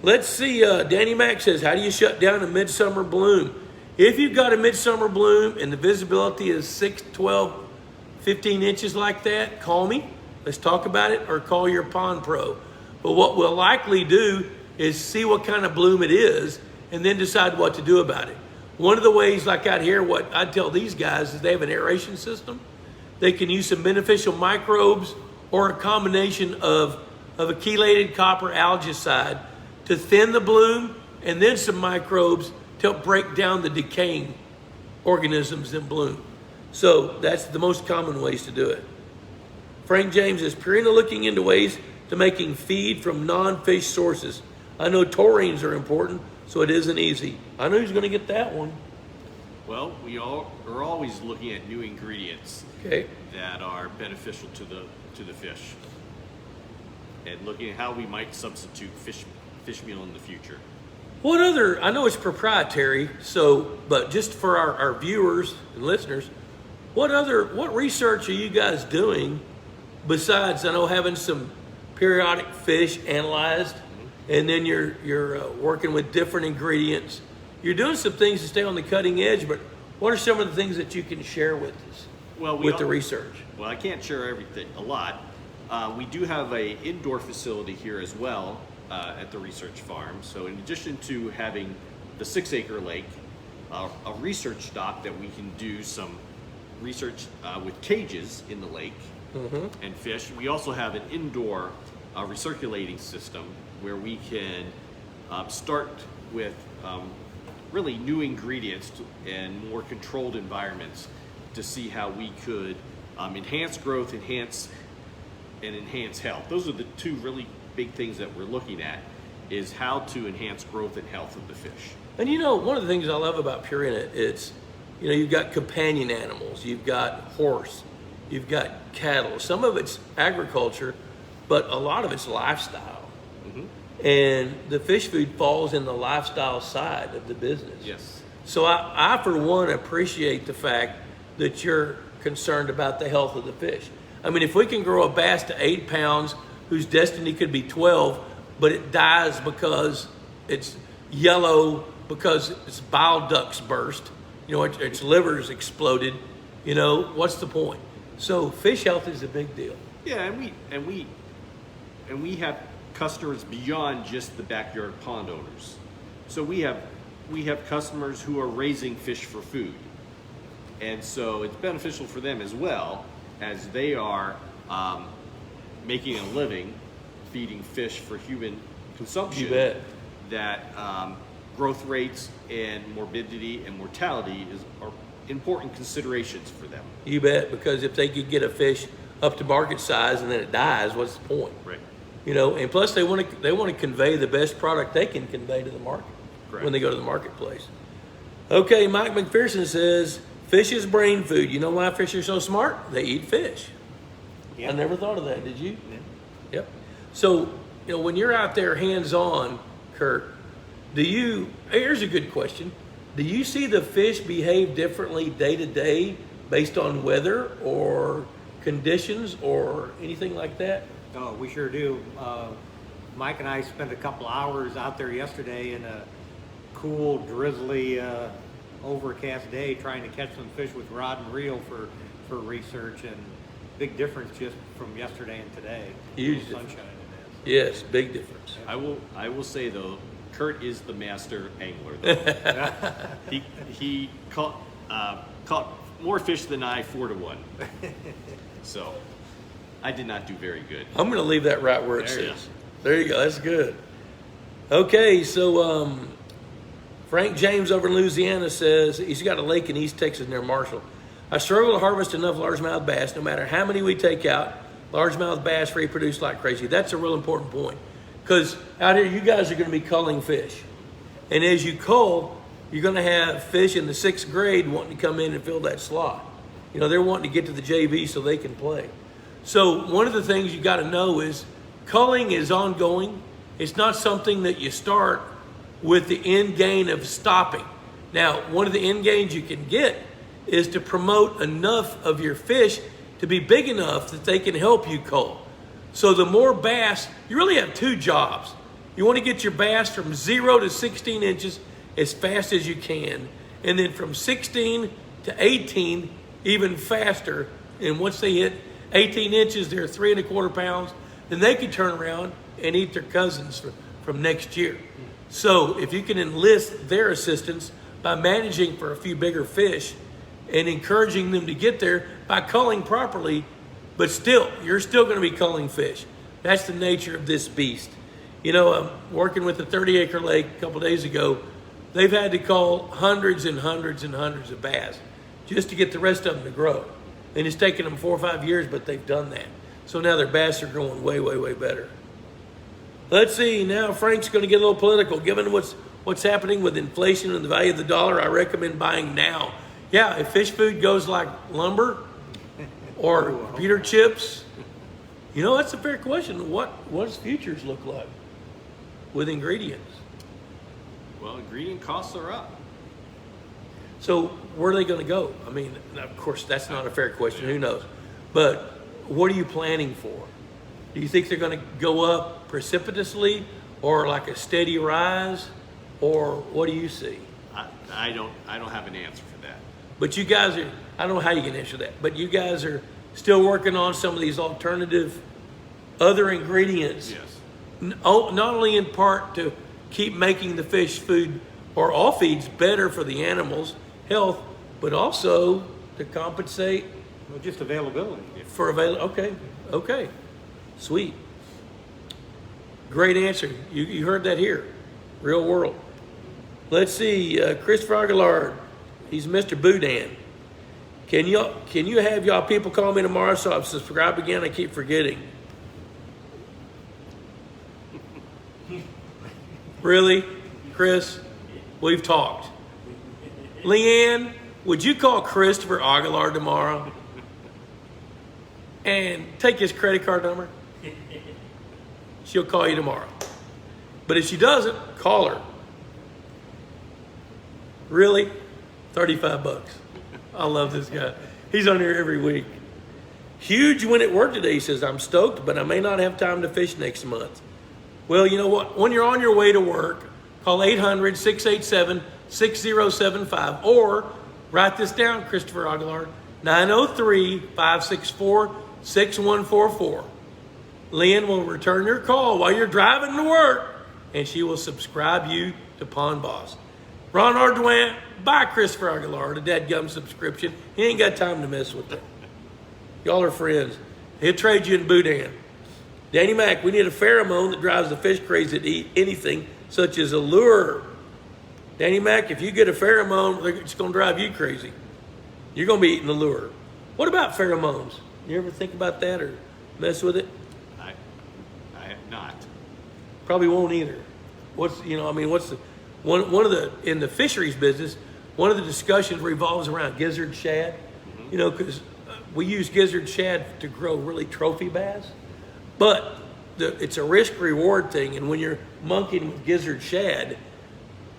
Let's see. Danny Mack says, how do you shut down a midsummer bloom? If you've got a midsummer bloom and the visibility is 6, 12, 15 inches like that, call me. Let's talk about it, or call your pond pro. But what we'll likely do is see what kind of bloom it is and then decide what to do about it. One of the ways, like out here, what I tell these guys is they have an aeration system. They can use some beneficial microbes or a combination of a chelated copper algicide to thin the bloom, and then some microbes to help break down the decaying organisms in bloom. So that's the most common ways to do it. Frank James is Purina looking into ways to making feed from non-fish sources. I know taurines are important, so it isn't easy. I know who's going to get that one. Well, we all are always looking at new ingredients that are beneficial to the fish, and looking at how we might substitute fish meal in the future. What other, I know it's proprietary, but just for our viewers and listeners, what research are you guys doing besides, I know, having some periodic fish analyzed, and then you're working with different ingredients. You're doing some things to stay on the cutting edge, but what are some of the things that you can share with us the research? Well, I can't share everything, a lot. We do have an indoor facility here as well at the research farm. So in addition to having the 6-acre lake, a research dock that we can do some research with cages in the lake and fish. We also have an indoor recirculating system where we can start with really new ingredients and more controlled environments to see how we could enhance growth, enhance health. Those are the two really big things that we're looking at, is how to enhance growth and health of the fish. And one of the things I love about Purina, it's, you've got companion animals, you've got horse, you've got cattle. Some of it's agriculture, but a lot of it's lifestyle. And the fish food falls in the lifestyle side of the business. Yes. So I for one, appreciate the fact that you're concerned about the health of the fish. I mean, if we can grow a bass to 8 pounds whose destiny could be 12, but it dies because it's yellow, because its bile ducts burst, its liver's exploded, what's the point? So fish health is a big deal. Yeah, and we have customers beyond just the backyard pond owners. So we have customers who are raising fish for food, and so it's beneficial for them as well, as they are making a living feeding fish for human consumption. You bet. That growth rates and morbidity and mortality are important considerations for them. You bet, because if they could get a fish up to market size and then it dies, what's the point? Right. And plus they want to convey the best product they can convey to the market. Correct. When they go to the marketplace. Okay, Mike McPherson says, fish is brain food. You know why fish are so smart? They eat fish. Yeah. I never thought of that, did you? Yeah. Yep. So, when you're out there hands-on, Kurt, here's a good question. Do you see the fish behave differently day to day based on weather or conditions or anything like that? Oh, we sure do. Mike and I spent a couple hours out there yesterday in a cool, drizzly, overcast day trying to catch some fish with rod and reel for research, and big difference just from yesterday and today. Huge sunshine difference. it is. Yes, big difference. I will say though, Kurt is the master angler though. he caught more fish than I 4-to-1. So I did not do very good. I'm going to leave that right where it sits. There you go. That's good. Okay, so Frank James over in Louisiana says he's got a lake in East Texas near Marshall. I struggle to harvest enough largemouth bass. No matter how many we take out, largemouth bass reproduce like crazy. That's a real important point, because out here you guys are going to be culling fish. And as you cull, you're going to have fish in the 6th grade wanting to come in and fill that slot. They're wanting to get to the JV so they can play. So one of the things you got to know is culling is ongoing. It's not something that you start with the end gain of stopping. Now, one of the end gains you can get is to promote enough of your fish to be big enough that they can help you cull. So the more bass, you really have 2 jobs. You want to get your bass from 0 to 16 inches as fast as you can, and then from 16 to 18 even faster. And once they hit 18 inches, they're 3 1/4 pounds. Then they can turn around and eat their cousins from next year. So if you can enlist their assistance by managing for a few bigger fish and encouraging them to get there by culling properly, but still, you're still going to be culling fish. That's the nature of this beast. I'm working with the 30-acre lake a couple days ago. they've had to call hundreds and hundreds and hundreds of bass just to get the rest of them to grow. And it's taken them 4 or 5 years, but they've done that. So now their bass are growing way, way, way better. Let's see, now Frank's going to get a little political. Given what's happening with inflation and the value of the dollar, I recommend buying now. Yeah, if fish food goes like lumber or computer chips, you know, that's a fair question. What does futures look like with ingredients? Well, ingredient costs are up. So where are they going to go? I mean, of course, that's not a fair question. Who knows? But what are you planning for? Do you think they're going to go up precipitously or like a steady rise? Or what do you see? I don't have an answer for that. But you guys are, I don't know how you can answer that, but you guys are still working on some of these alternative other ingredients. Yes. Not only in part to keep making the fish food or all feeds better for the animals' health, but also to compensate Well, just availability. for okay, sweet, great answer. You heard that here, real world. Let's see, Christopher Aguilar, he's Mr. Boudin. Can you have y'all people call me tomorrow so I subscribe again? I keep forgetting. Really, Chris? We've talked. Leanne, would you call Christopher Aguilar tomorrow and take his credit card number? She'll call you tomorrow. But if she doesn't, call her. Really? $35. I love this guy. He's on here every week. Huge win at work today. He says, I'm stoked, but I may not have time to fish next month. Well, you know what? When you're on your way to work, call 800-687-6075 or write this down, Christopher Aguilar, 903-564-6144. Lynn will return your call while you're driving to work, and she will subscribe you to Pond Boss. Ron Arduin, buy Christopher Aguilar the dadgum subscription. He ain't got time to mess with it. Y'all are friends. He'll trade you in Boudin. Danny Mac, we need a pheromone that drives the fish crazy to eat anything, such as a lure. Danny Mac, if you get a pheromone, it's going to drive you crazy. You're going to be eating the lure. What about pheromones? You ever think about that or mess with it? I have not. Probably won't either. What's the one of the, in the fisheries business, one of the discussions revolves around gizzard shad. You know, because we use gizzard shad to grow really trophy bass, but it's a risk reward thing. And when you're monkeying with gizzard shad,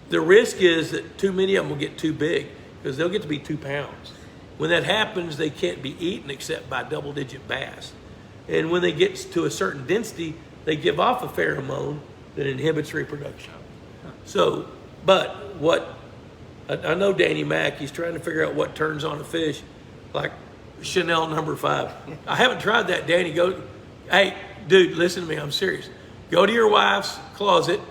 the risk is that too many of them will get too big because they'll get to be 2 pounds. When that happens, they can't be eaten except by double-digit bass. And when they get to a certain density, they give off a pheromone that inhibits reproduction. So, but what, I know Danny Mac, he's trying to figure out what turns on a fish, like Chanel No. 5. I haven't tried that, Danny. Hey, dude, listen to me, I'm serious. Go to your wife's closet,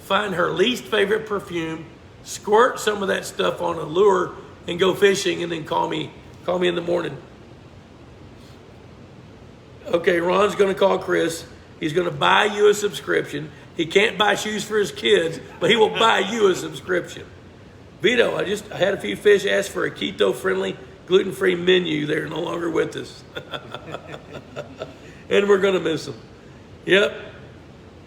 find her least favorite perfume, squirt some of that stuff on a lure, and go fishing, and then call me in the morning. Okay, Ron's going to call Chris. He's going to buy you a subscription. He can't buy shoes for his kids, but he will buy you a subscription. Vito, I had a few fish ask for a keto-friendly, gluten-free menu. They're no longer with us. And we're going to miss them. Yep.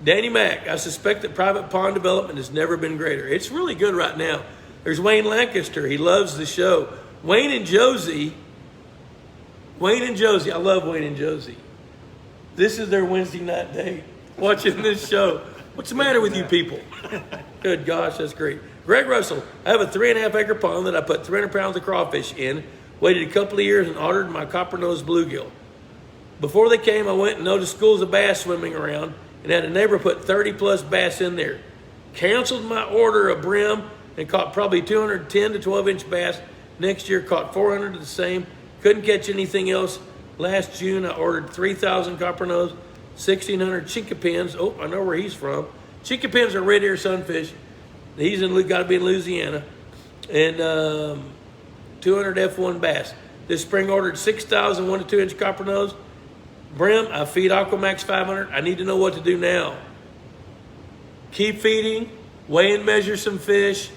Danny Mac, I suspect that private pond development has never been greater. It's really good right now. There's Wayne Lancaster. He loves the show. Wayne and Josie. I love Wayne and Josie. This is their Wednesday night date, watching this show. What's the matter with you people? Good gosh, that's great. Greg Russell, I have a 3.5 acre pond that I put 300 pounds of crawfish in, waited a couple of years and ordered my copper-nosed bluegill. Before they came, I went and noticed schools of bass swimming around and had a neighbor put 30-plus bass in there. Canceled my order of brim and caught probably 210 to 12-inch bass. Next year, caught 400 of the same. Couldn't catch anything else. Last June, I ordered 3,000 copper-nosed, 1,600 chinkapins. Oh, I know where he's from. Chinkapins are red ear sunfish. He's got to be in Louisiana. And 200 F1 bass. This spring ordered 6,000 1 to 2-inch copper-nosed. Brim, I feed Aquamax 500. I need to know what to do now. Keep feeding, weigh and measure some fish,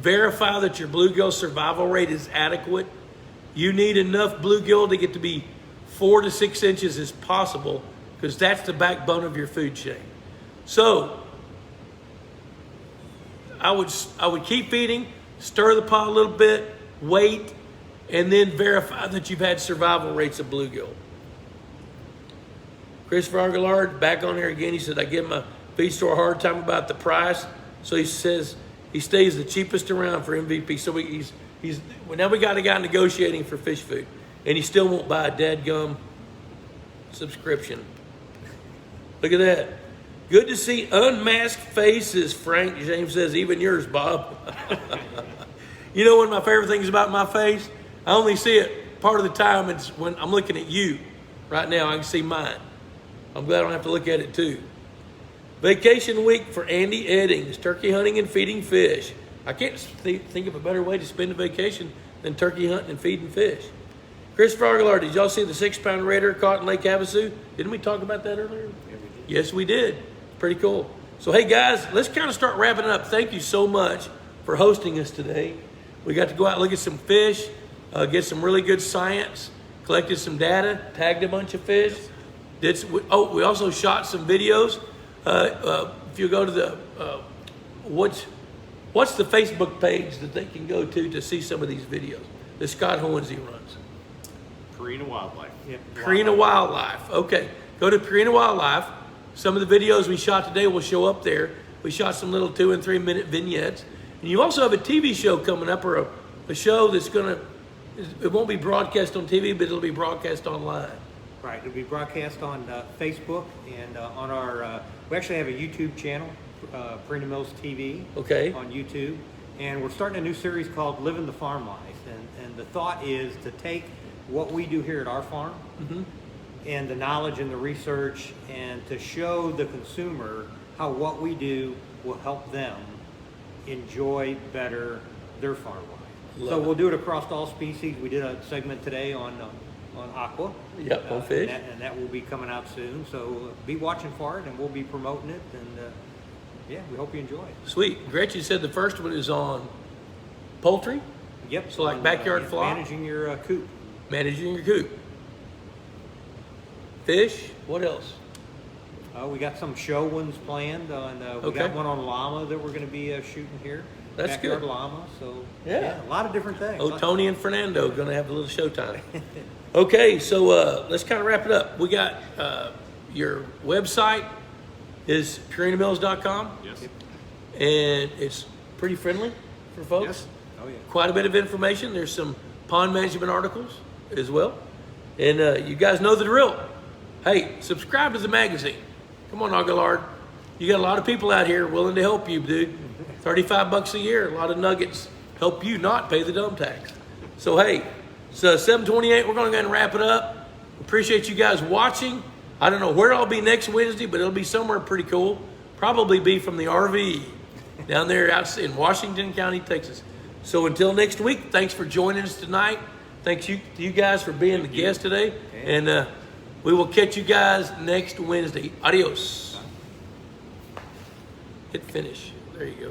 verify that your bluegill survival rate is adequate. You need enough bluegill to get to be 4 to 6 inches as possible, because that's the backbone of your food chain. So I would keep feeding, stir the pot a little bit, wait, and then verify that you've had survival rates of bluegill. Christopher Aguilar back on here again. He said, I give my feed store a hard time about the price. So he says he stays the cheapest around for MVP. So now we got a guy negotiating for fish food, and he still won't buy a dadgum subscription. Look at that. Good to see unmasked faces, Frank. James says, even yours, Bob. You know, one of my favorite things about my face? I only see it part of the time. It's when I'm looking at you. Right now, I can see mine. I'm glad I don't have to look at it too. Vacation week for Andy Eddings, turkey hunting and feeding fish. I can't think of a better way to spend a vacation than turkey hunting and feeding fish. Christopher Aguilar, did y'all see the 6-pound raider caught in Lake Havasu? Didn't we talk about that earlier? Yeah, we did. Yes, we did. Pretty cool. So, hey, guys, let's kind of start wrapping up. Thank you so much for hosting us today. We got to go out and look at some fish, get some really good science, collected some data, tagged a bunch of fish. We also shot some videos. If you go to the, what's the Facebook page that they can go to see some of these videos that Scott Hornsey runs? Purina Wildlife. Yep. Purina Wildlife. Okay. Go to Purina Wildlife. Some of the videos we shot today will show up there. We shot some little 2 and 3 minute vignettes. And you also have a TV show coming up, or a show that's it won't be broadcast on TV, but it'll be broadcast online. Right, it'll be broadcast on Facebook and on our, we actually have a YouTube channel, Purina Mills TV, Okay. on YouTube. And we're starting a new series called Living the Farm Life. And the thought is to take what we do here at our farm and the knowledge and the research, and to show the consumer how what we do will help them enjoy better their farm life. So we'll do it across all species. We did a segment today on aqua. Yep, on fish. And that will be coming out soon. So be watching for it, and we'll be promoting it. And yeah, we hope you enjoy it. Sweet. Gretchen said the first one is on poultry. Yep. So like backyard flock. Managing your coop. Managing your coop. Fish. What else? We got some show ones planned, and we Okay. got one on llama that we're going to be shooting here. That's Backyard good. llama. So Yeah. a lot of different things. Oh, Tony and Fernando going to have a little showtime. Okay, so let's kind of wrap it up. We got your website is purinamills.com. Yes. And it's pretty friendly for folks. Yes. Oh yeah. Quite a bit of information. There's some pond management articles as well. And you guys know the drill. Hey, subscribe to the magazine. Come on, Aguilar. You got a lot of people out here willing to help you, dude. $35 a year, a lot of nuggets. Help you not pay the dump tax. So, hey, it's 7:28. We're going to go ahead and wrap it up. Appreciate you guys watching. I don't know where I'll be next Wednesday, but it'll be somewhere pretty cool. Probably be from the RV down there out in Washington County, Texas. So until next week, thanks for joining us tonight. Thanks to you guys for being the guest today. And we will catch you guys next Wednesday. Adios. Hit finish. There you go.